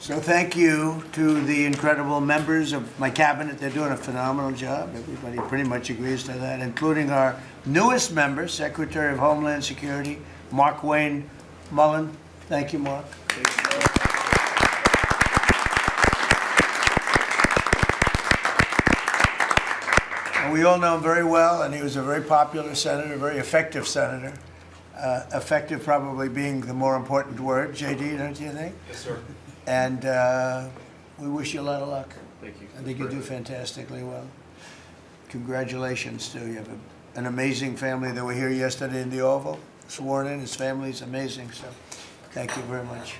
So thank you to the incredible members of my cabinet. They're doing a phenomenal job. Everybody pretty much agrees to that, including our newest member, Secretary of Homeland Security, Mark Wayne Mullen. Thank you, Mark. And we all know him very well, and he was a very popular senator, a very effective senator. Effective probably being the more important word. JD, don't you think? Yes, sir. And we wish you a lot of luck. Thank you. I think you do fantastically well. Congratulations to you. You have an amazing family that were here yesterday in the Oval, sworn in. His family's amazing, so thank you very much.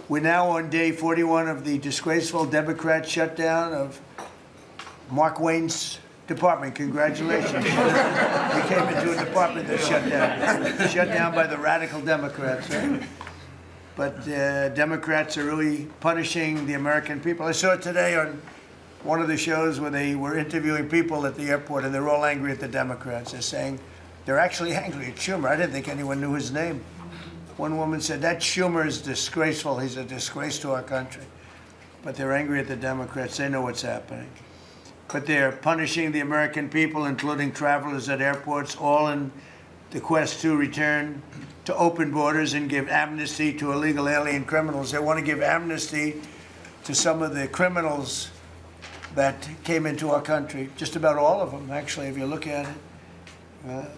We're now on day 41 of the disgraceful Democrat shutdown of Mark Wayne's department. Congratulations. He came into a department that shut down by the radical Democrats, right? But Democrats are really punishing the American people. I saw it today on one of the shows where they were interviewing people at the airport, and they're all angry at the Democrats. They're saying they're actually angry at Schumer. I didn't think anyone knew his name. One woman said, that Schumer is disgraceful. He's a disgrace to our country. But they're angry at the Democrats. They know what's happening. But they're punishing the American people, including travelers at airports, all in the quest to return to open borders and give amnesty to illegal alien criminals. They want to give amnesty to some of the criminals that came into our country, just about all of them, actually, if you look at it.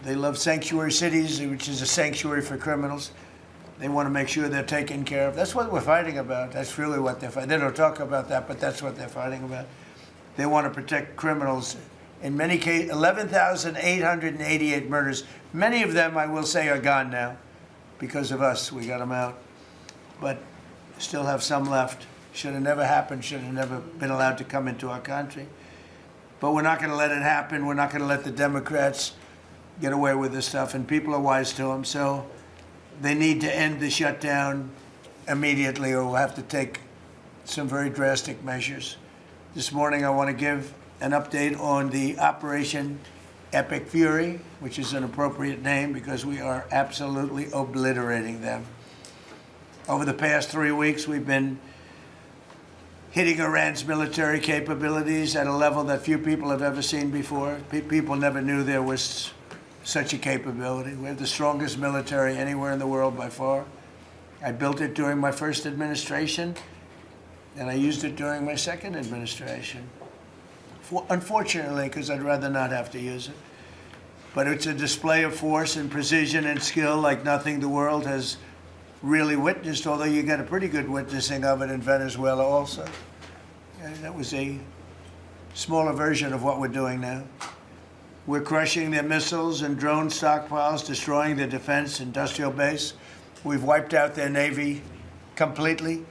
They love sanctuary cities, which is a sanctuary for criminals. They want to make sure they're taken care of. That's what we're fighting about. That's really what they're fighting. They don't talk about that, but that's what they're fighting about. They want to protect criminals. In many cases, 11,888 murders. Many of them, I will say, are gone now. Because of us, we got them out. But still have some left. Should have never happened, should have never been allowed to come into our country. But we're not going to let it happen. We're not going to let the Democrats get away with this stuff, and people are wise to them. So they need to end the shutdown immediately, or we'll have to take some very drastic measures. This morning, I want to give an update on the Operation Epic Fury, which is an appropriate name because we are absolutely obliterating them. Over the past 3 weeks, we've been hitting Iran's military capabilities at a level that few people have ever seen before. People never knew there was such a capability. We have the strongest military anywhere in the world by far. I built it during my first administration, and I used it during my second administration. Unfortunately, because I'd rather not have to use it. But it's a display of force and precision and skill like nothing the world has really witnessed, although you got a pretty good witnessing of it in Venezuela also. And that was a smaller version of what we're doing now. We're crushing their missiles and drone stockpiles, destroying their defense industrial base. We've wiped out their Navy completely,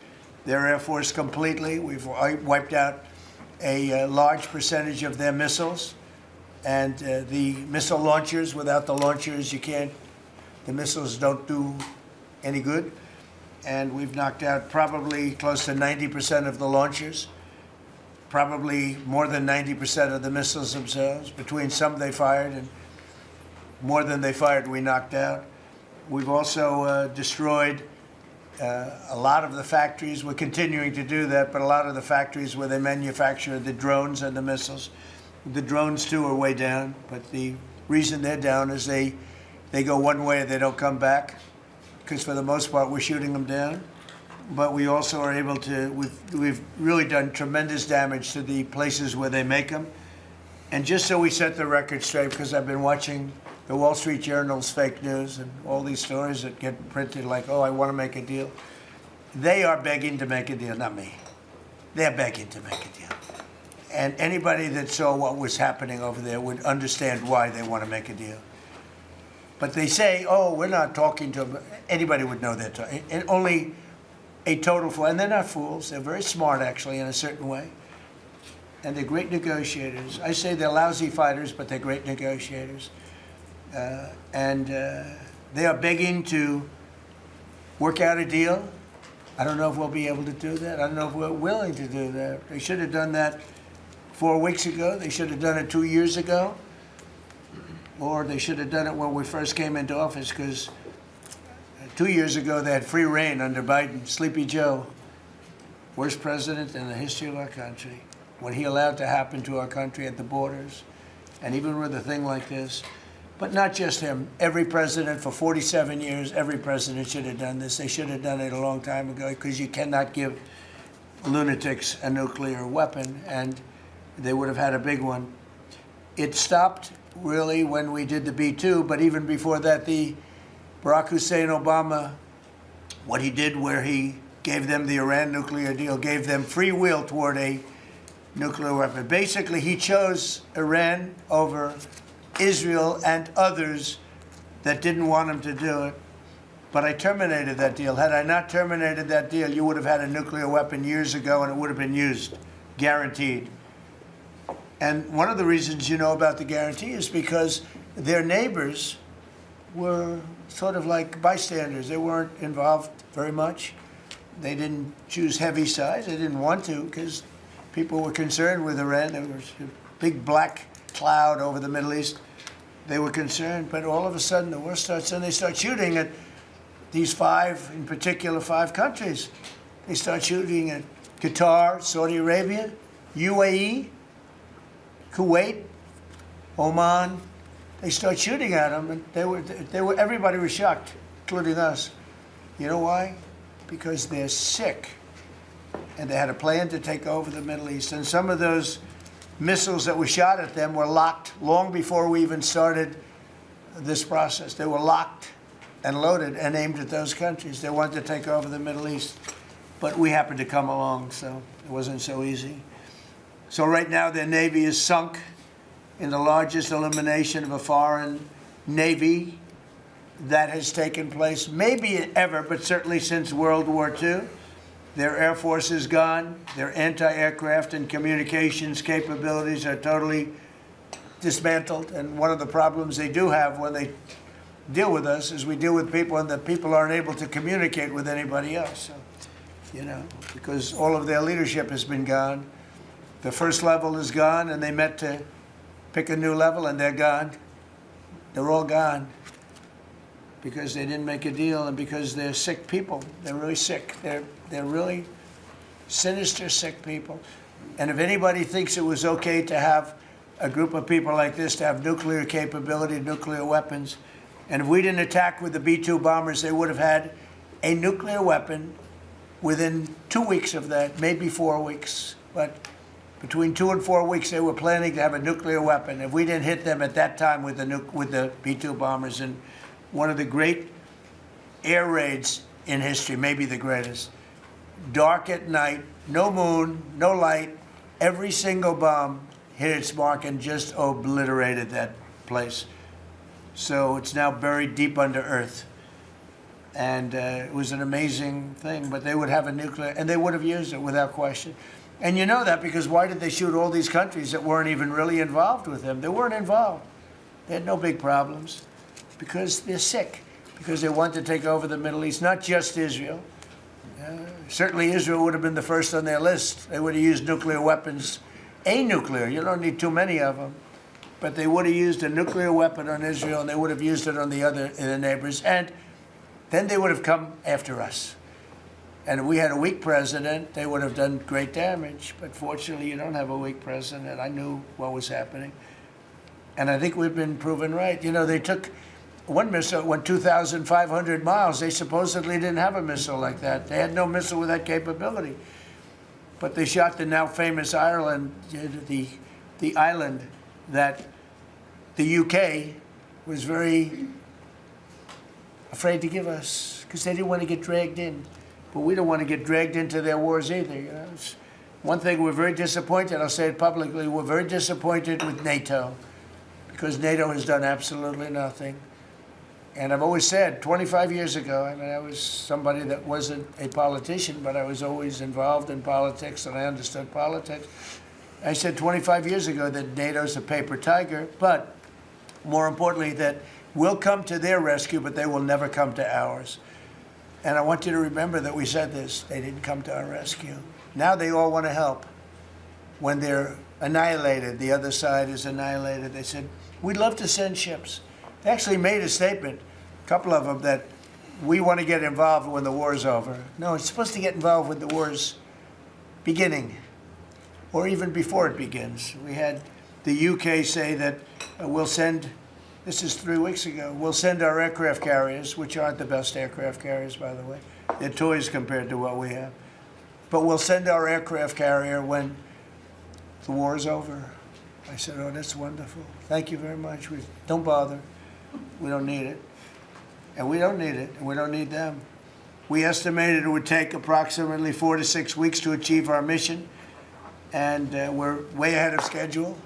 their Air Force completely. We've wiped out a large percentage of their missiles. And the missile launchers, without the launchers, the missiles don't do any good. And we've knocked out probably close to 90% of the launchers, probably more than 90% of the missiles themselves. Between some they fired and more than they fired, we knocked out. We've also destroyed a lot of the factories. We're continuing to do that, but a lot of the factories where they manufacture the drones and the missiles. The drones, too, are way down, but the reason they're down is they go one way and they don't come back, because for the most part, we're shooting them down. But we also are able to, we've really done tremendous damage to the places where they make them. And just so we set the record straight, because I've been watching the Wall Street Journal's fake news and all these stories that get printed like, oh, I want to make a deal. They are begging to make a deal, not me. They're begging to make a deal. And anybody that saw what was happening over there would understand why they want to make a deal. But they say, oh, we're not talking to them. Anybody would know they're talking. And only a total fool. And they're not fools. They're very smart, actually, in a certain way. And they're great negotiators. I say they're lousy fighters, but they're great negotiators. They are begging to work out a deal. I don't know if we'll be able to do that. I don't know if we're willing to do that. They should have done that 4 weeks ago. They should have done it 2 years ago. Or they should have done it when we first came into office, because 2 years ago, they had free reign under Biden. Sleepy Joe, worst president in the history of our country. What he allowed to happen to our country at the borders, and even with a thing like this. But not just him. Every president for 47 years, every president should have done this. They should have done it a long time ago, because you cannot give lunatics a nuclear weapon, and they would have had a big one. It stopped really when we did the B-2, but even before that, the Barack Hussein Obama, what he did where he gave them the Iran nuclear deal, gave them free will toward a nuclear weapon. Basically, he chose Iran over Israel and others that didn't want him to do it. But I terminated that deal. Had I not terminated that deal, you would have had a nuclear weapon years ago, and it would have been used, guaranteed. And one of the reasons you know about the guarantee is because their neighbors were sort of like bystanders. They weren't involved very much. They didn't choose heavy sides. They didn't want to, because people were concerned with Iran. There was a big black cloud over the Middle East. They were concerned, but all of a sudden the war starts, and they start shooting at these five, in particular, 5 countries. They start shooting at Qatar, Saudi Arabia, UAE, Kuwait, Oman. They start shooting at them, and everybody was shocked, including us. You know why? Because they're sick, and they had a plan to take over the Middle East. And some of those missiles that were shot at them were locked long before we even started this process. They were locked and loaded and aimed at those countries. They wanted to take over the Middle East. But we happened to come along, so it wasn't so easy. So right now their Navy is sunk in the largest elimination of a foreign Navy that has taken place, maybe ever, but certainly since World War II. Their Air Force is gone. Their anti-aircraft and communications capabilities are totally dismantled. And one of the problems they do have when they deal with us is we deal with people, and the people aren't able to communicate with anybody else. So, you know, because all of their leadership has been gone. The first level is gone, and they met to pick a new level, and they're gone. They're all gone because they didn't make a deal, and because they're sick people. They're really sick. They're really sinister, sick people. And if anybody thinks it was okay to have a group of people like this to have nuclear capability, nuclear weapons, and if we didn't attack with the B-2 bombers, they would have had a nuclear weapon within 2 weeks of that, maybe 4 weeks. But between 2 and 4 weeks, they were planning to have a nuclear weapon. If we didn't hit them at that time with the B-2 bombers, and one of the great air raids in history, maybe the greatest, dark at night, no moon, no light, every single bomb hit its mark and just obliterated that place. So it's now buried deep under earth. And it was an amazing thing, but they would have a nuclear, and they would have used it without question. And you know that because why did they shoot all these countries that weren't even really involved with them? They weren't involved. They had no big problems because they're sick, because they want to take over the Middle East, not just Israel. Certainly Israel would have been the first on their list. They would have used nuclear weapons, a nuclear, you don't need too many of them, but they would have used a nuclear weapon on Israel, and they would have used it on the neighbors, and then they would have come after us. And if we had a weak president, they would have done great damage. But fortunately, you don't have a weak president. I knew what was happening. And I think we've been proven right. You know, they took one missile, went 2,500 miles. They supposedly didn't have a missile like that. They had no missile with that capability. But they shot the now famous Ireland, the island that the UK was very afraid to give us because they didn't want to get dragged in. But we don't want to get dragged into their wars either. You know? It's one thing, we're very disappointed, I'll say it publicly, we're very disappointed with NATO because NATO has done absolutely nothing. And I've always said, 25 years ago, I mean, I was somebody that wasn't a politician, but I was always involved in politics and I understood politics. I said 25 years ago that NATO's a paper tiger, but more importantly, that we'll come to their rescue, but they will never come to ours. And I want you to remember that we said this. They didn't come to our rescue. Now they all want to help. When they're annihilated, the other side is annihilated, they said, we'd love to send ships. They actually made a statement, a couple of them, that we want to get involved when the war's over. No, it's supposed to get involved when the war's beginning, or even before it begins. We had the UK say that we'll send, this is 3 weeks ago, we'll send our aircraft carriers, which aren't the best aircraft carriers, by the way. They're toys compared to what we have. But we'll send our aircraft carrier when the war is over. I said, oh, that's wonderful. Thank you very much. Don't bother. We don't need it. And we don't need it, and we don't need them. We estimated it would take approximately 4 to 6 weeks to achieve our mission, and we're way ahead of schedule.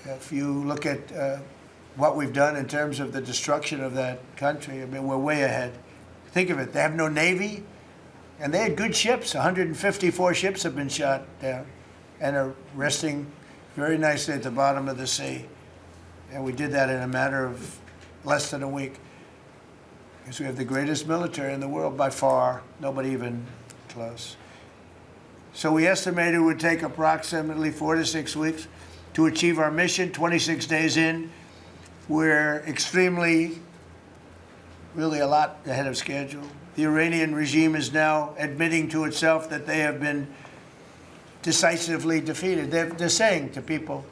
If you look at what we've done in terms of the destruction of that country, I mean, we're way ahead. Think of it. They have no Navy, and they had good ships. 154 ships have been shot down and are resting very nicely at the bottom of the sea. And we did that in a matter of less than a week. Because we have the greatest military in the world by far, nobody even close. So we estimated it would take approximately 4 to 6 weeks to achieve our mission. 26 days in, we're extremely, really a lot ahead of schedule. The Iranian regime is now admitting to itself that they have been decisively defeated. They're saying to people,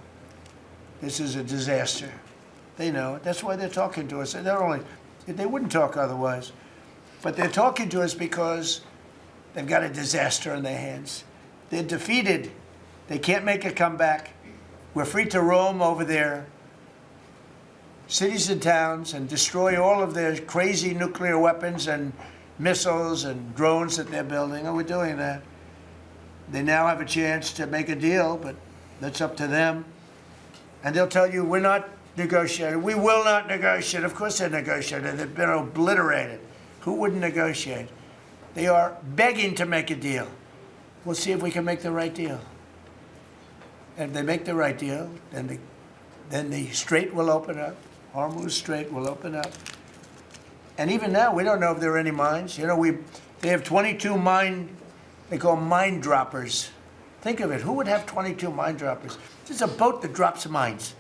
this is a disaster. They know it. That's why they're talking to us. They wouldn't talk otherwise. But they're talking to us because they've got a disaster in their hands. They're defeated. They can't make a comeback. We're free to roam over their cities and towns and destroy all of their crazy nuclear weapons and missiles and drones that they're building, and we're doing that. They now have a chance to make a deal, but that's up to them. And they'll tell you, we're not negotiating. We will not negotiate. Of course they're negotiating. They've been obliterated. Who wouldn't negotiate? They are begging to make a deal. We'll see if we can make the right deal. And if they make the right deal, then the strait will open up. Hormuz Strait will open up. And even now, we don't know if there are any mines. You know, they have 22 they call mine droppers. Think of it. Who would have 22 mine droppers? There's a boat that drops mines.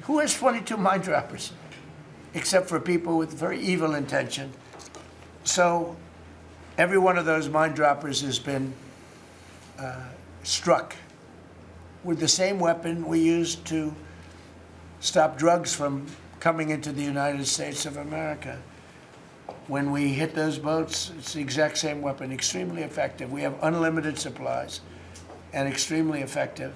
Who has 22 mine droppers? Except for people with very evil intention. So every one of those mine droppers has been struck with the same weapon we used to stop drugs from coming into the United States of America. When we hit those boats, it's the exact same weapon, extremely effective. We have unlimited supplies and extremely effective.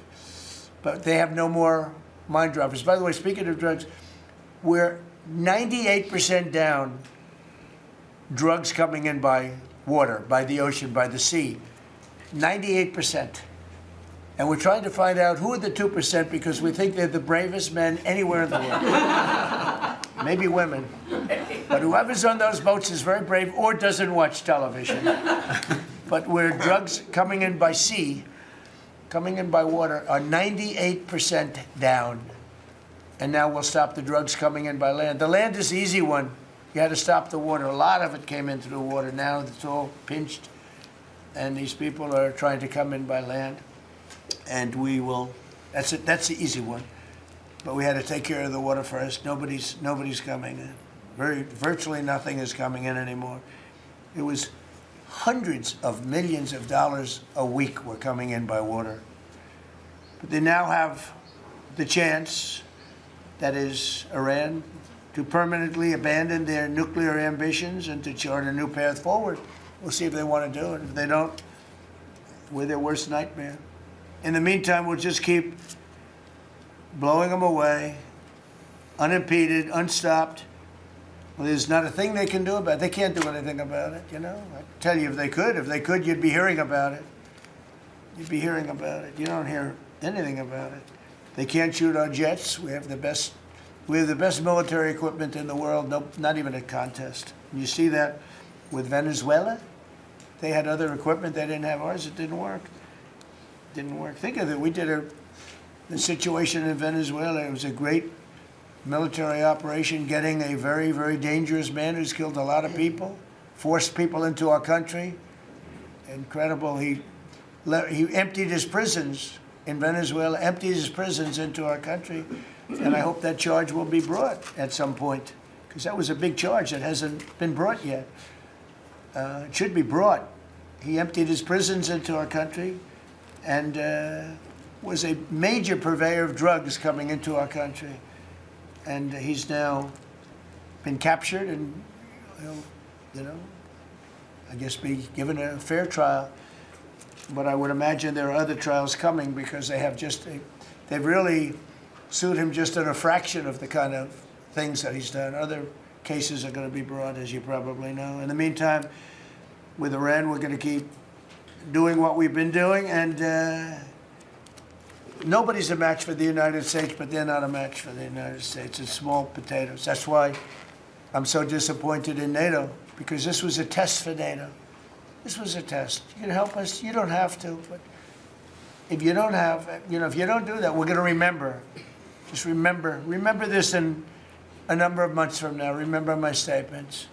But they have no more mine droppers. By the way, speaking of drugs, we're 98% down drugs coming in by water, by the ocean, by the sea. 98%. And we're trying to find out who are the 2% because we think they're the bravest men anywhere in the world. Maybe women. But whoever's on those boats is very brave or doesn't watch television. But where drugs coming in by sea, coming in by water, are 98% down. And now we'll stop the drugs coming in by land. The land is the easy one. You had to stop the water. A lot of it came into the water. Now it's all pinched. And these people are trying to come in by land. And we will, that's the easy one. But we had to take care of the water first. Nobody's coming in. Virtually nothing is coming in anymore. It was hundreds of millions of dollars a week were coming in by water. But they now have the chance, that is Iran, to permanently abandon their nuclear ambitions and to chart a new path forward. We'll see if they want to do it. If they don't, we're their worst nightmare. In the meantime, we'll just keep blowing them away, unimpeded, unstopped. Well, there's not a thing they can do about it. They can't do anything about it, you know. I tell you, if they could, you'd be hearing about it. You'd be hearing about it. You don't hear anything about it. They can't shoot our jets. We have the best military equipment in the world. No, not even a contest. And you see that with Venezuela. They had other equipment. They didn't have ours. It didn't work. Didn't work. Think of it. We did the situation in Venezuela. It was a great military operation, getting a very, very dangerous man who's killed a lot of people, forced people into our country. Incredible. He emptied his prisons in Venezuela, emptied his prisons into our country, and I hope that charge will be brought at some point, because that was a big charge that hasn't been brought yet. It should be brought. He emptied his prisons into our country and was a major purveyor of drugs coming into our country. And he's now been captured and, I guess be given a fair trial. But I would imagine there are other trials coming because they've really sued him just in a fraction of the kind of things that he's done. Other cases are going to be brought, as you probably know. In the meantime, with Iran, we're going to keep doing what we've been doing, and nobody's a match for the United States, but they're not a match for the United States. It's small potatoes. That's why I'm so disappointed in NATO, because this was a test for NATO. This was a test. You can help us. You don't have to, but if you don't have, if you don't do that, we're going to remember. Just remember this in a number of months from now. Remember my statements.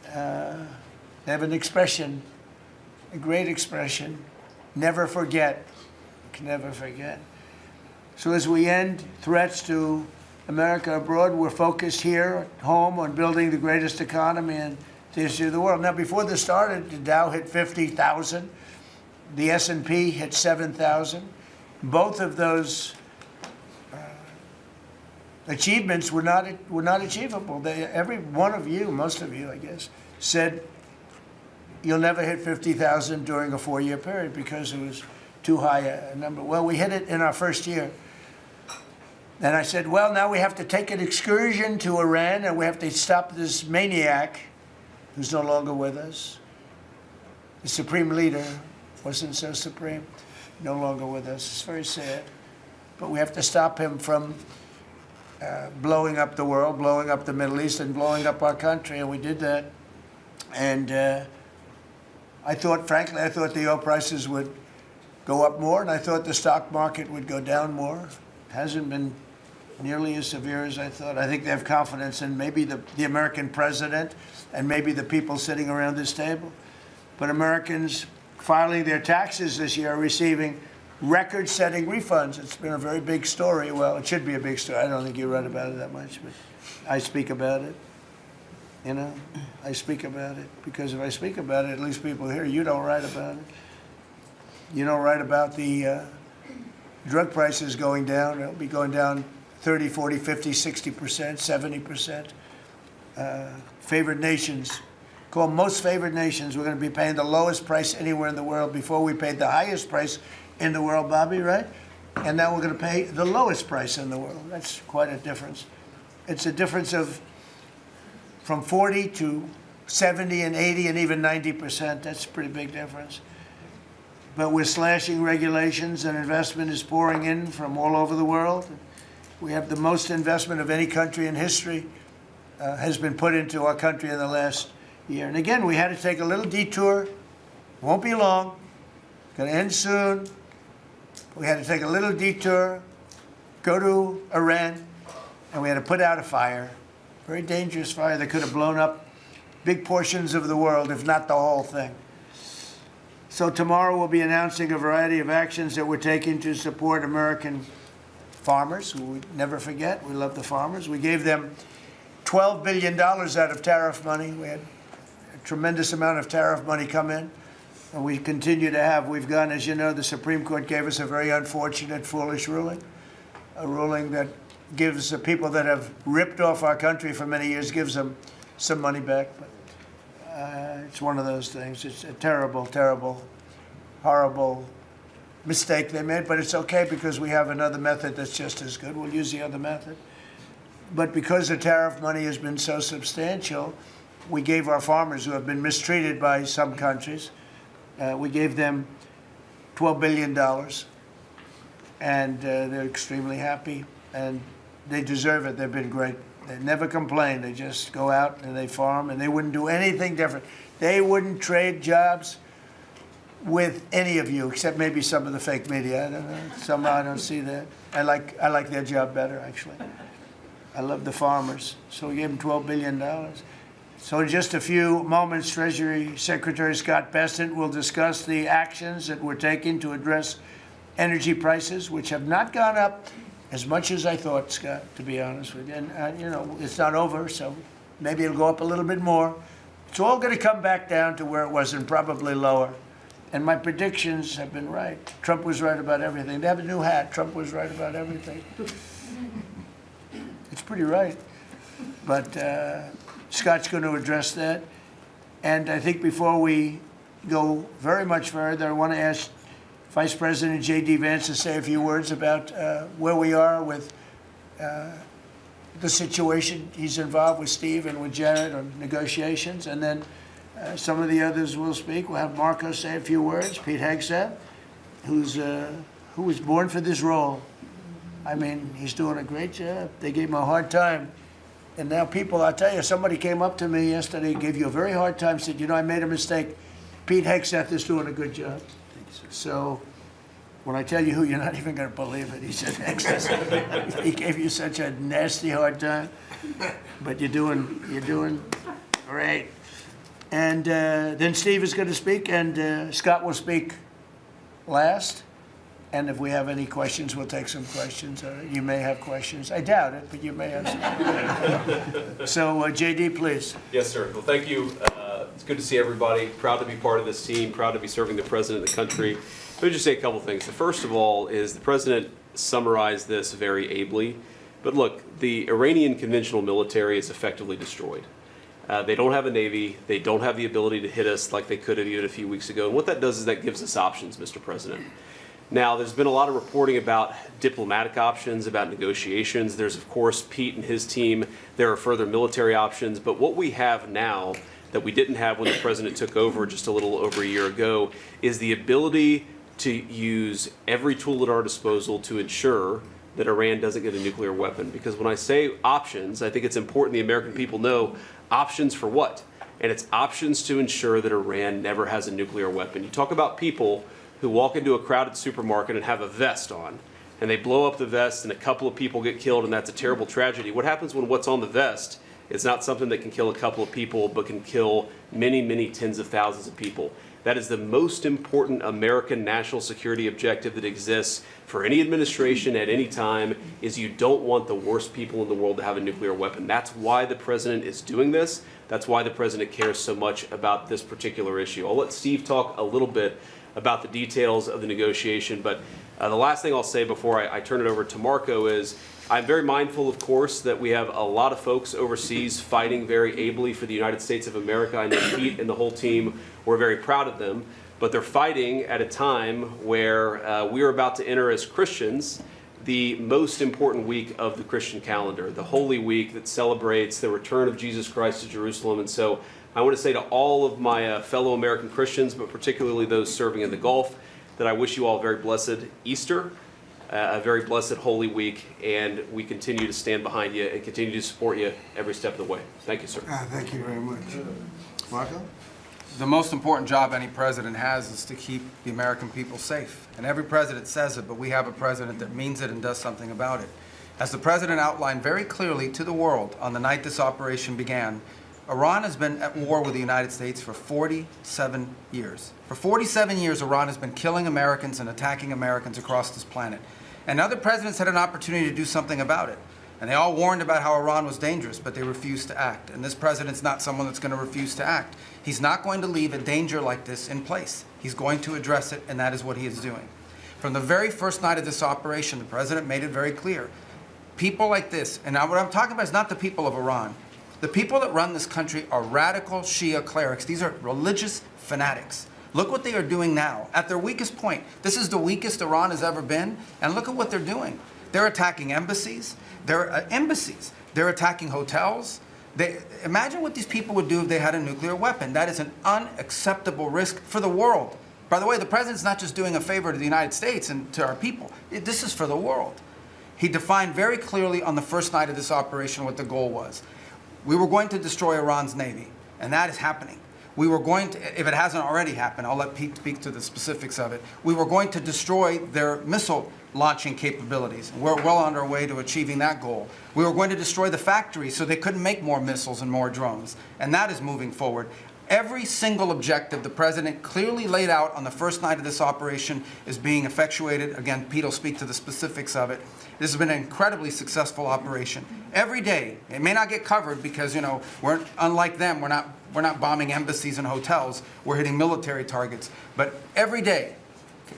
They have an expression, a great expression, never forget. You can never forget. So as we end threats to America abroad, we're focused here at home on building the greatest economy in the history of the world. Now, before this started, the Dow hit 50,000. The S&P hit 7,000. Both of those achievements were not achievable. Every one of you, most of you, I guess, said you'll never hit 50,000 during a 4-year period because it was too high a number. Well, we hit it in our first year. And I said, well, now we have to take an excursion to Iran and we have to stop this maniac who's no longer with us. The supreme leader wasn't so supreme, no longer with us. It's very sad. But we have to stop him from blowing up the world, blowing up the Middle East, and blowing up our country, and we did that. And frankly, I thought the oil prices would go up more, and I thought the stock market would go down more. It hasn't been nearly as severe as I thought. I think they have confidence in maybe the American president and maybe the people sitting around this table. But Americans filing their taxes this year are receiving record-setting refunds. It's been a very big story. Well, it should be a big story. I don't think you read about it that much, but I speak about it. I speak about it because if I speak about it, at least people hear. You don't write about it. You don't write about the drug prices going down. It'll be going down 30, 40, 50, 60%, 70%. Favored nations, called most favored nations, we're going to be paying the lowest price anywhere in the world. Before we paid the highest price in the world, Bobby, right? And now we're going to pay the lowest price in the world. That's quite a difference. It's a difference of from 40 to 70 and 80 and even 90%. That's a pretty big difference. But we're slashing regulations and investment is pouring in from all over the world. We have the most investment of any country in history has been put into our country in the last year. And again, we had to take a little detour. Won't be long. Going to end soon. We had to take a little detour, go to Iran, and we had to put out a fire. Very dangerous fire that could have blown up big portions of the world, if not the whole thing. So tomorrow we'll be announcing a variety of actions that we're taking to support American farmers, who we never forget. We love the farmers. We gave them $12 billion out of tariff money. We had a tremendous amount of tariff money come in, and we continue to have. We've gone, as you know, the Supreme Court gave us a very unfortunate, foolish ruling, a ruling that gives the people that have ripped off our country for many years, gives them some money back. But it's one of those things. It's a terrible, terrible, horrible mistake they made, but it's okay because we have another method that's just as good. We'll use the other method. But because the tariff money has been so substantial, we gave our farmers who have been mistreated by some countries, we gave them $12 billion, and they're extremely happy, and they deserve it. They've been great. They never complain. They just go out and they farm, and they wouldn't do anything different. They wouldn't trade jobs with any of you, except maybe some of the fake media. I don't know. Somehow I don't see that. I like their job better, actually. I love the farmers. So we gave them $12 billion. So in just a few moments, Treasury Secretary Scott Bessent will discuss the actions that we're taking to address energy prices, which have not gone up as much as I thought, Scott, to be honest with you. And, you know, it's not over, so maybe it'll go up a little bit more. It's all going to come back down to where it was and probably lower. And my predictions have been right. Trump was right about everything. They have a new hat. Trump was right about everything. It's pretty right. But Scott's going to address that. And I think before we go very much further, I want to ask Vice President J.D. Vance to say a few words about where we are with the situation he's involved with Steve and with Jared on negotiations. And then some of the others will speak. We'll have Marco say a few words. Pete Hegseth, who was born for this role. I mean, he's doing a great job. They gave him a hard time. And now people, I'll tell you, somebody came up to me yesterday, gave you a very hard time, said, you know, I made a mistake. Pete Hegseth is doing a good job. So when I tell you who, you're not even going to believe it. He said Hegseth. He gave you such a nasty hard time. But you're doing great. And then Steve is going to speak, and Scott will speak last. And if we have any questions, we'll take some questions. You may have questions. I doubt it, but you may have some. So, JD, please. Yes, sir. Well, thank you. It's good to see everybody. Proud to be part of this team. Proud to be serving the president of the country. Let me just say a couple things. The first of all is the president summarized this very ably. But look, the Iranian conventional military is effectively destroyed. They don't have a navy. They don't have the ability to hit us like they could have even a few weeks ago. And what that does is that gives us options, Mr. President. Now, there's been a lot of reporting about diplomatic options, about negotiations. There's, of course, Pete and his team. There are further military options. But what we have now that we didn't have when the president took over just a little over a year ago is the ability to use every tool at our disposal to ensure that Iran doesn't get a nuclear weapon. Because when I say options, I think it's important the American people know options for what? And it's options to ensure that Iran never has a nuclear weapon. You talk about people who walk into a crowded supermarket and have a vest on, and they blow up the vest and a couple of people get killed, and that's a terrible tragedy. What happens when what's on the vest is not something that can kill a couple of people, but can kill many, many tens of thousands of people? That is the most important American national security objective that exists for any administration at any time, is you don't want the worst people in the world to have a nuclear weapon. That's why the president is doing this. That's why the president cares so much about this particular issue. I'll let Steve talk a little bit about the details of the negotiation, but the last thing I'll say before I turn it over to Marco is I'm very mindful, of course, that we have a lot of folks overseas fighting very ably for the United States of America. I know Pete and the whole team, we're very proud of them, but they're fighting at a time where we are about to enter as Christians the most important week of the Christian calendar, the Holy Week that celebrates the return of Jesus Christ to Jerusalem. And so I want to say to all of my fellow American Christians, but particularly those serving in the Gulf, that I wish you all a very blessed Easter, a very blessed Holy Week, and we continue to stand behind you and continue to support you every step of the way. Thank you, sir. Thank you very much. Marco? The most important job any president has is to keep the American people safe. And every president says it, but we have a president that means it and does something about it. As the president outlined very clearly to the world on the night this operation began, Iran has been at war with the United States for 47 years. For 47 years, Iran has been killing Americans and attacking Americans across this planet. And other presidents had an opportunity to do something about it. And they all warned about how Iran was dangerous, but they refused to act. And this president's not someone that's going to refuse to act. He's not going to leave a danger like this in place. He's going to address it, and that is what he is doing. From the very first night of this operation, the president made it very clear. People like this, and now what I'm talking about is not the people of Iran. The people that run this country are radical Shia clerics. These are religious fanatics. Look what they are doing now. At their weakest point, this is the weakest Iran has ever been, and look at what they're doing. They're attacking embassies. They're attacking hotels. Imagine what these people would do if they had a nuclear weapon. That is an unacceptable risk for the world. By the way, the president's not just doing a favor to the United States and to our people. This is for the world. He defined very clearly on the first night of this operation what the goal was. We were going to destroy Iran's navy, and that is happening. We were going to, if it hasn't already happened, I'll let Pete speak to the specifics of it. We were going to destroy their missile launching capabilities. We're well on our way to achieving that goal. We were going to destroy the factories so they couldn't make more missiles and more drones, and that is moving forward. Every single objective the President clearly laid out on the first night of this operation is being effectuated. Again, Pete will speak to the specifics of it. This has been an incredibly successful operation. Every day, it may not get covered because, you know, we're unlike them. We're not bombing embassies and hotels. We're hitting military targets. But every day,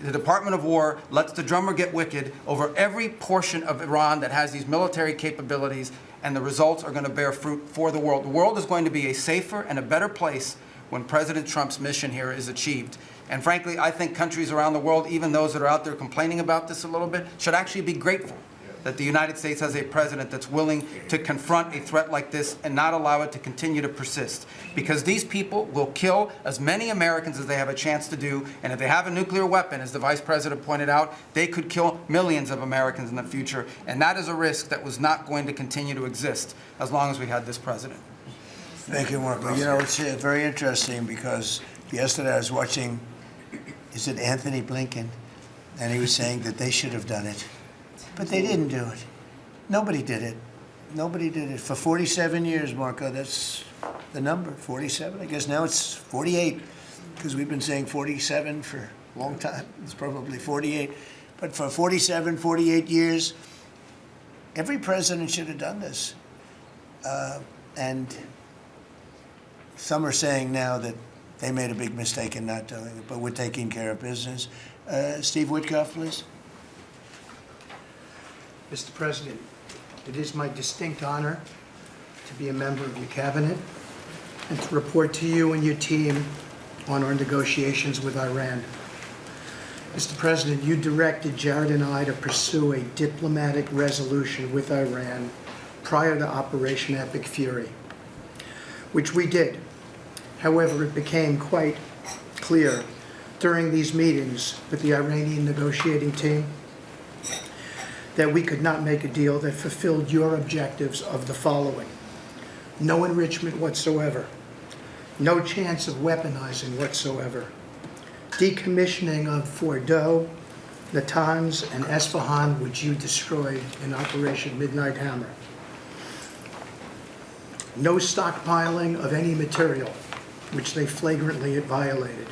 the Department of War lets the drummer get wicked over every portion of Iran that has these military capabilities, and the results are going to bear fruit for the world. The world is going to be a safer and a better place when President Trump's mission here is achieved. And frankly, I think countries around the world, even those that are out there complaining about this a little bit, should actually be grateful that the United States has a president that's willing to confront a threat like this and not allow it to continue to persist. Because these people will kill as many Americans as they have a chance to do, and if they have a nuclear weapon, as the Vice President pointed out, they could kill millions of Americans in the future, and that is a risk that was not going to continue to exist as long as we had this president. Thank you, Marco. You know, it's very interesting because yesterday I was watching, is it Anthony Blinken? And he was saying that they should have done it. But they didn't do it. Nobody did it. Nobody did it. For 47 years, Marco, that's the number, 47. I guess now it's 48, because we've been saying 47 for a long time. It's probably 48. But for 47, 48 years, every president should have done this. And some are saying now that they made a big mistake in not doing it, but we're taking care of business. Steve Witkoff, please. Mr. President, it is my distinct honor to be a member of your cabinet and to report to you and your team on our negotiations with Iran. Mr. President, you directed Jared and I to pursue a diplomatic resolution with Iran prior to Operation Epic Fury, which we did. However, it became quite clear during these meetings with the Iranian negotiating team that we could not make a deal that fulfilled your objectives of the following: no enrichment whatsoever, no chance of weaponizing whatsoever, decommissioning of Fordow, Natanz, and Esfahan, which you destroyed in Operation Midnight Hammer, no stockpiling of any material, which they flagrantly violated,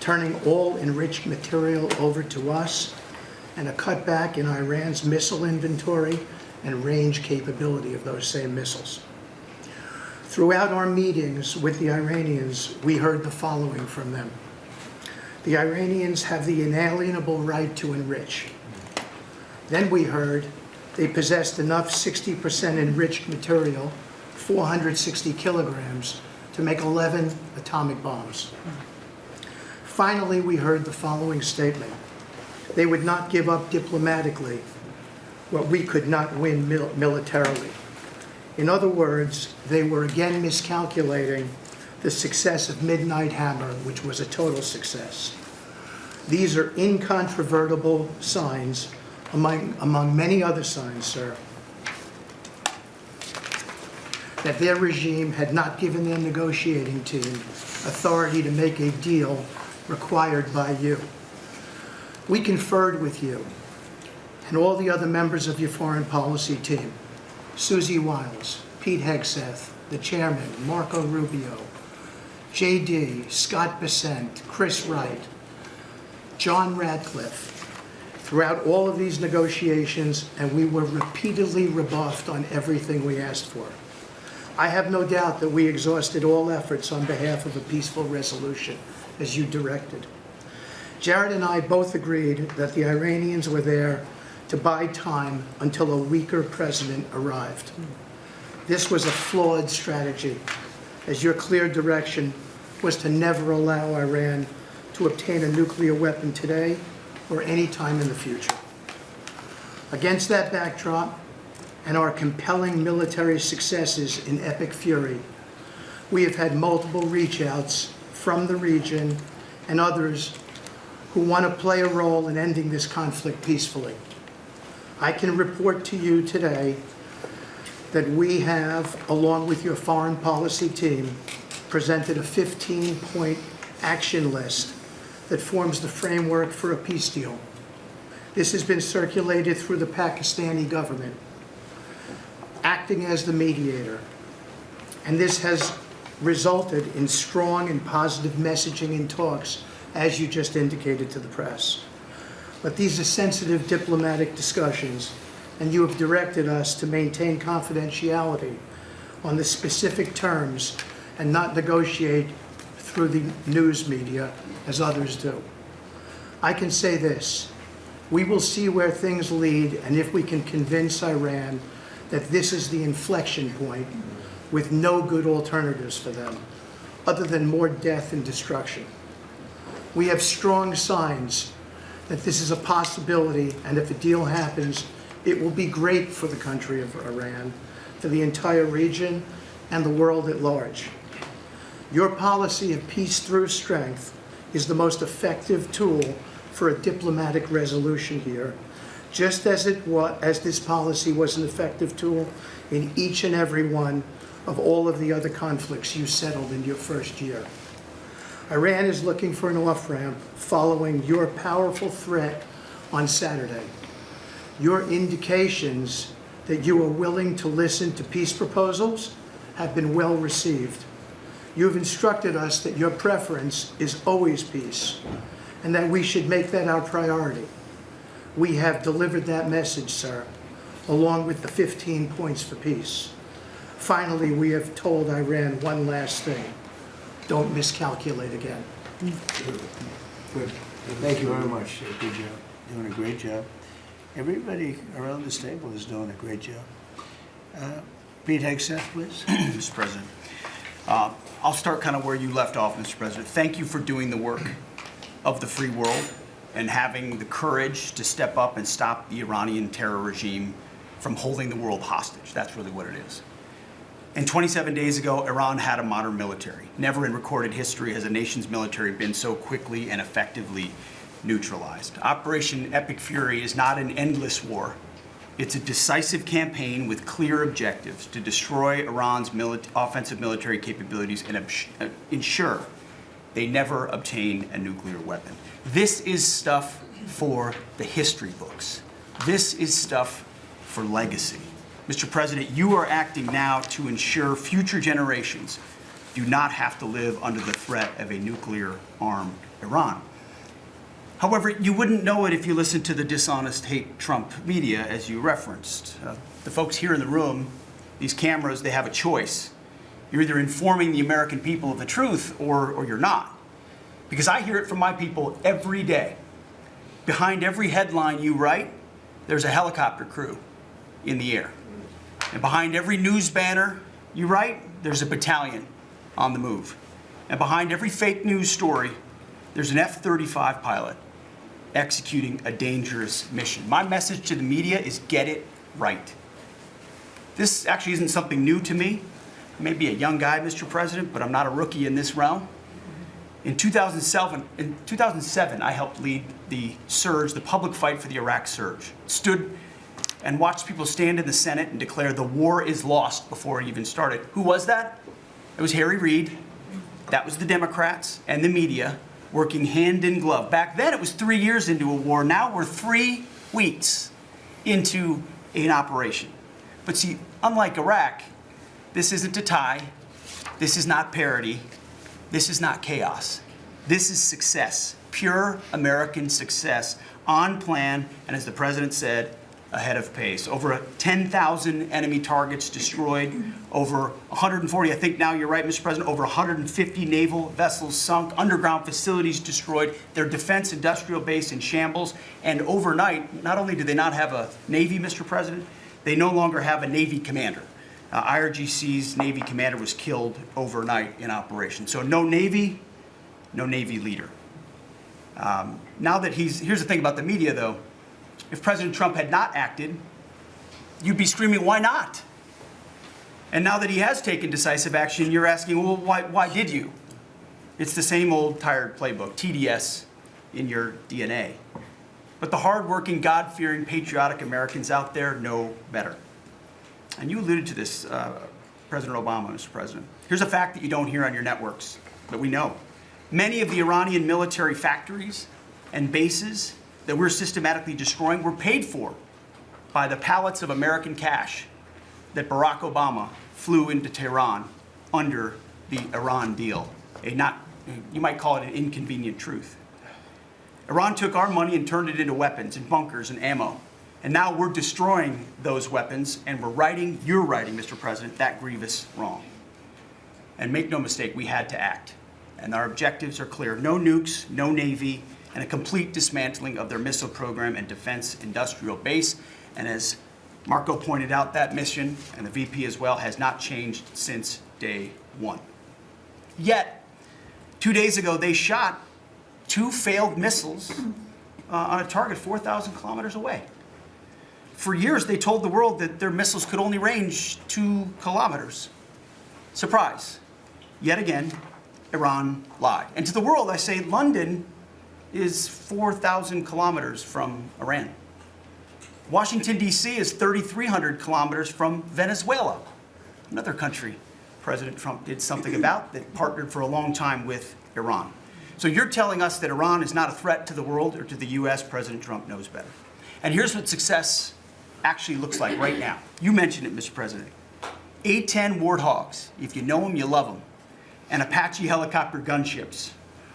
turning all enriched material over to us, and a cutback in Iran's missile inventory and range capability of those same missiles. Throughout our meetings with the Iranians, we heard the following from them. The Iranians have the inalienable right to enrich. Then we heard they possessed enough 60% enriched material, 460 kilograms, to make 11 atomic bombs. Finally, we heard the following statement. They would not give up diplomatically what we could not win militarily. In other words, they were again miscalculating the success of Midnight Hammer, which was a total success. These are incontrovertible signs, among many other signs, sir, that their regime had not given their negotiating team authority to make a deal required by you. We conferred with you and all the other members of your foreign policy team, Susie Wiles, Pete Hegseth, the chairman, Marco Rubio, JD, Scott Bessent, Chris Wright, John Radcliffe, throughout all of these negotiations, and we were repeatedly rebuffed on everything we asked for. I have no doubt that we exhausted all efforts on behalf of a peaceful resolution, as you directed. Jared and I both agreed that the Iranians were there to buy time until a weaker president arrived. This was a flawed strategy, as your clear direction was to never allow Iran to obtain a nuclear weapon today or any time in the future. Against that backdrop and our compelling military successes in Epic Fury, we have had multiple reach-outs from the region and others who want to play a role in ending this conflict peacefully. I can report to you today that we have, along with your foreign policy team, presented a 15-point action list that forms the framework for a peace deal. This has been circulated through the Pakistani government, acting as the mediator. And this has resulted in strong and positive messaging and talks, as you just indicated to the press. But these are sensitive diplomatic discussions, and you have directed us to maintain confidentiality on the specific terms and not negotiate through the news media as others do. I can say this: we will see where things lead, and if we can convince Iran that this is the inflection point with no good alternatives for them, other than more death and destruction. We have strong signs that this is a possibility, and if a deal happens, it will be great for the country of Iran, for the entire region, and the world at large. Your policy of peace through strength is the most effective tool for a diplomatic resolution here, just as this policy was an effective tool in each and every one of all of the other conflicts you settled in your first year. Iran is looking for an off-ramp following your powerful threat on Saturday. Your indications that you are willing to listen to peace proposals have been well received. You have instructed us that your preference is always peace, and that we should make that our priority. We have delivered that message, sir, along with the 15 points for peace. Finally, we have told Iran one last thing: don't miscalculate again. Good. Thank you very much. Good job. Doing a great job. Everybody around this table is doing a great job. Pete Hegseth, please. Mr. President. I'll start kind of where you left off, Mr. President. Thank you for doing the work of the free world and having the courage to step up and stop the Iranian terror regime from holding the world hostage. That's really what it is. And 27 days ago, Iran had a modern military. Never in recorded history has a nation's military been so quickly and effectively neutralized. Operation Epic Fury is not an endless war. It's a decisive campaign with clear objectives to destroy Iran's offensive military capabilities and ensure they never obtain a nuclear weapon. This is stuff for the history books. This is stuff for legacy. Mr. President, you are acting now to ensure future generations do not have to live under the threat of a nuclear-armed Iran. However, you wouldn't know it if you listened to the dishonest hate Trump media, as you referenced. The folks here in the room, these cameras, they have a choice. You're either informing the American people of the truth or you're not. Because I hear it from my people every day. Behind every headline you write, there's a helicopter crew in the air. And behind every news banner you write, there's a battalion on the move. And behind every fake news story, there's an F-35 pilot executing a dangerous mission. My message to the media is get it right. This actually isn't something new to me. I may be a young guy, Mr. President, but I'm not a rookie in this realm. In 2007, I helped lead the surge, the public fight for the Iraq surge. Stood and watched people stand in the Senate and declare the war is lost before it even started. Who was that? It was Harry Reid. That was the Democrats and the media working hand in glove. Back then, it was 3 years into a war. Now we're 3 weeks into an operation. But see, unlike Iraq, this isn't a tie. This is not parity. This is not chaos. This is success, pure American success, on plan, and as the President said, ahead of pace. Over 10,000 enemy targets destroyed, over 140, I think now you're right, Mr. President, over 150 naval vessels sunk, underground facilities destroyed, their defense industrial base in shambles, and overnight, not only do they not have a Navy, Mr. President, they no longer have a Navy commander. IRGC's Navy commander was killed overnight in operation. So no Navy leader. Now that here's the thing about the media though, if President Trump had not acted, you'd be screaming, why not? And now that he has taken decisive action, you're asking, well, why did you? It's the same old tired playbook, TDS in your DNA. But the hardworking, God-fearing, patriotic Americans out there know better. And you alluded to this, President Obama, Mr. President. Here's a fact that you don't hear on your networks, but we know. Many of the Iranian military factories and bases that we're systematically destroying were paid for by the pallets of American cash that Barack Obama flew into Tehran under the Iran deal, you might call it an inconvenient truth. Iran took our money and turned it into weapons and bunkers and ammo. And now we're destroying those weapons, and you're righting, Mr. President, that grievous wrong. And make no mistake, we had to act. And our objectives are clear: no nukes, no Navy, and a complete dismantling of their missile program and defense industrial base. And as Marco pointed out, that mission, and the VP as well, has not changed since day one. Yet, 2 days ago, they shot 2 failed missiles on a target 4,000 kilometers away. For years, they told the world that their missiles could only range 2 kilometers. Surprise. Yet again, Iran lied. And to the world, I say London is 4,000 kilometers from Iran. Washington, D.C. is 3,300 kilometers from Venezuela, another country President Trump did something about, that partnered for a long time with Iran. So you're telling us that Iran is not a threat to the world or to the U.S. President Trump knows better. And here's what success actually looks like right now. You mentioned it, Mr. President. A-10 Warthogs, if you know them, you love them, and Apache helicopter gunships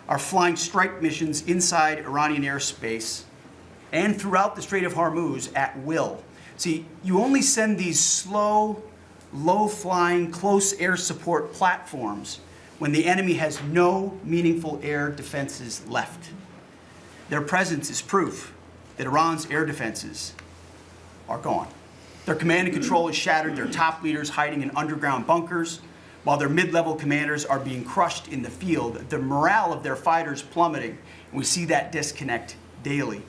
are flying strike missions inside Iranian airspace and throughout the Strait of Hormuz at will. See, you only send these slow, low-flying, close air support platforms when the enemy has no meaningful air defenses left. Their presence is proof that Iran's air defenses are gone. Their command and control is shattered, their top leaders hiding in underground bunkers, while their mid-level commanders are being crushed in the field. The morale of their fighters plummeting, and we see that disconnect daily.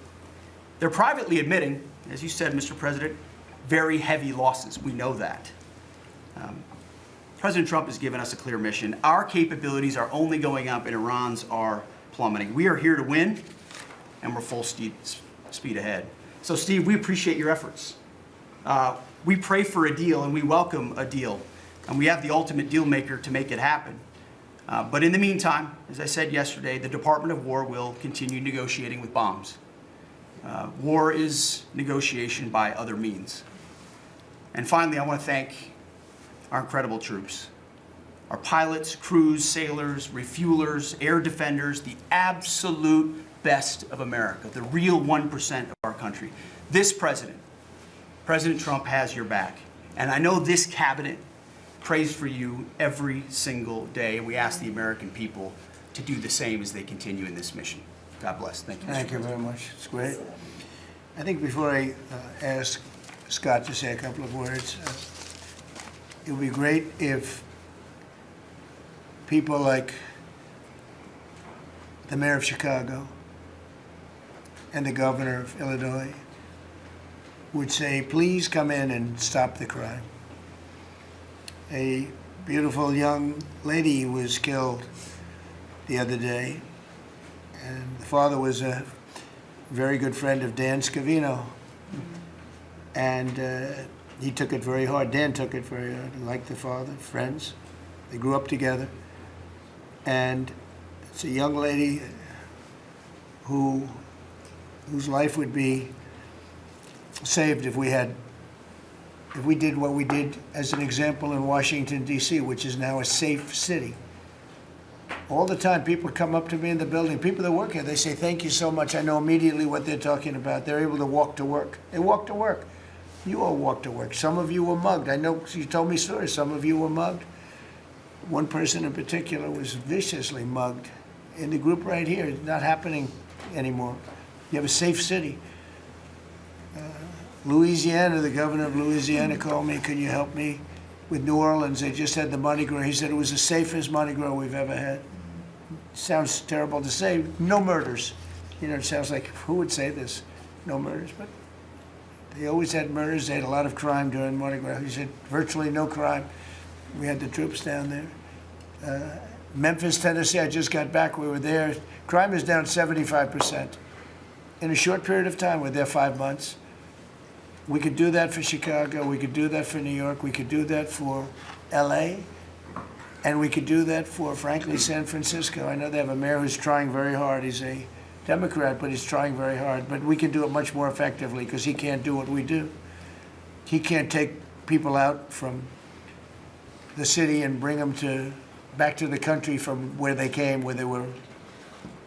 They're privately admitting, as you said, Mr. President, very heavy losses. We know that. President Trump has given us a clear mission. Our capabilities are only going up and Iran's are plummeting. We are here to win, and we're full speed ahead. So, Steve, we appreciate your efforts. We pray for a deal, and we welcome a deal. And we have the ultimate deal maker to make it happen. But in the meantime, as I said yesterday, the Department of War will continue negotiating with bombs. War is negotiation by other means. And finally, I want to thank our incredible troops, our pilots, crews, sailors, refuelers, air defenders, the absolute best of America, the real 1% of our country. This president, President Trump, has your back. And I know this cabinet prays for you every single day. And we ask the American people to do the same as they continue in this mission. God bless. Thank you. Thank you very much. It's great. I think before I ask Scott to say a couple of words, it would be great if people like the mayor of Chicago and the governor of Illinois would say, please come in and stop the crime. A beautiful young lady was killed the other day, and the father was a very good friend of Dan Scavino, and he took it very hard. Dan took it very hard, like the father, friends. They grew up together, and it's a young lady whose life would be saved if we did what we did as an example in Washington, D.C., which is now a safe city. All the time, people come up to me in the building, people that work here, they say, thank you so much. I know immediately what they're talking about. They're able to walk to work. They walk to work. You all walk to work. Some of you were mugged. I know you told me stories. Some of you were mugged. One person in particular was viciously mugged. In the group right here, it's not happening anymore. You have a safe city. Louisiana, the governor of Louisiana called me, can you help me with New Orleans? They just had the Mardi Gras. He said it was the safest Mardi Gras we've ever had. Sounds terrible to say. No murders. You know, it sounds like, who would say this? No murders. But they always had murders. They had a lot of crime during Mardi Gras. He said virtually no crime. We had the troops down there. Memphis, Tennessee, I just got back. We were there. Crime is down 75%. In a short period of time, we're there 5 months. We could do that for Chicago. We could do that for New York. We could do that for L.A. And we could do that for, frankly, San Francisco. I know they have a mayor who's trying very hard. He's a Democrat, but he's trying very hard. But we can do it much more effectively because he can't do what we do. He can't take people out from the city and bring them to back to the country from where they came, where they were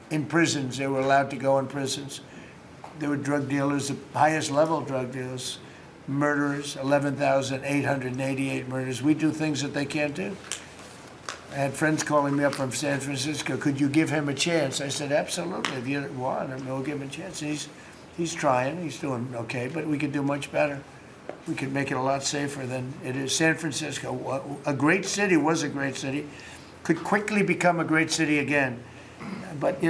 in prisons. They were allowed to go in prisons. There were drug dealers, the highest level drug dealers, murderers, 11,888 murders. We do things that they can't do. I had friends calling me up from San Francisco. Could you give him a chance? I said, absolutely. If you want him, we'll give him a chance. He's trying. He's doing okay, but we could do much better. We could make it a lot safer than it is. San Francisco, a great city, was a great city, could quickly become a great city again. But, you know,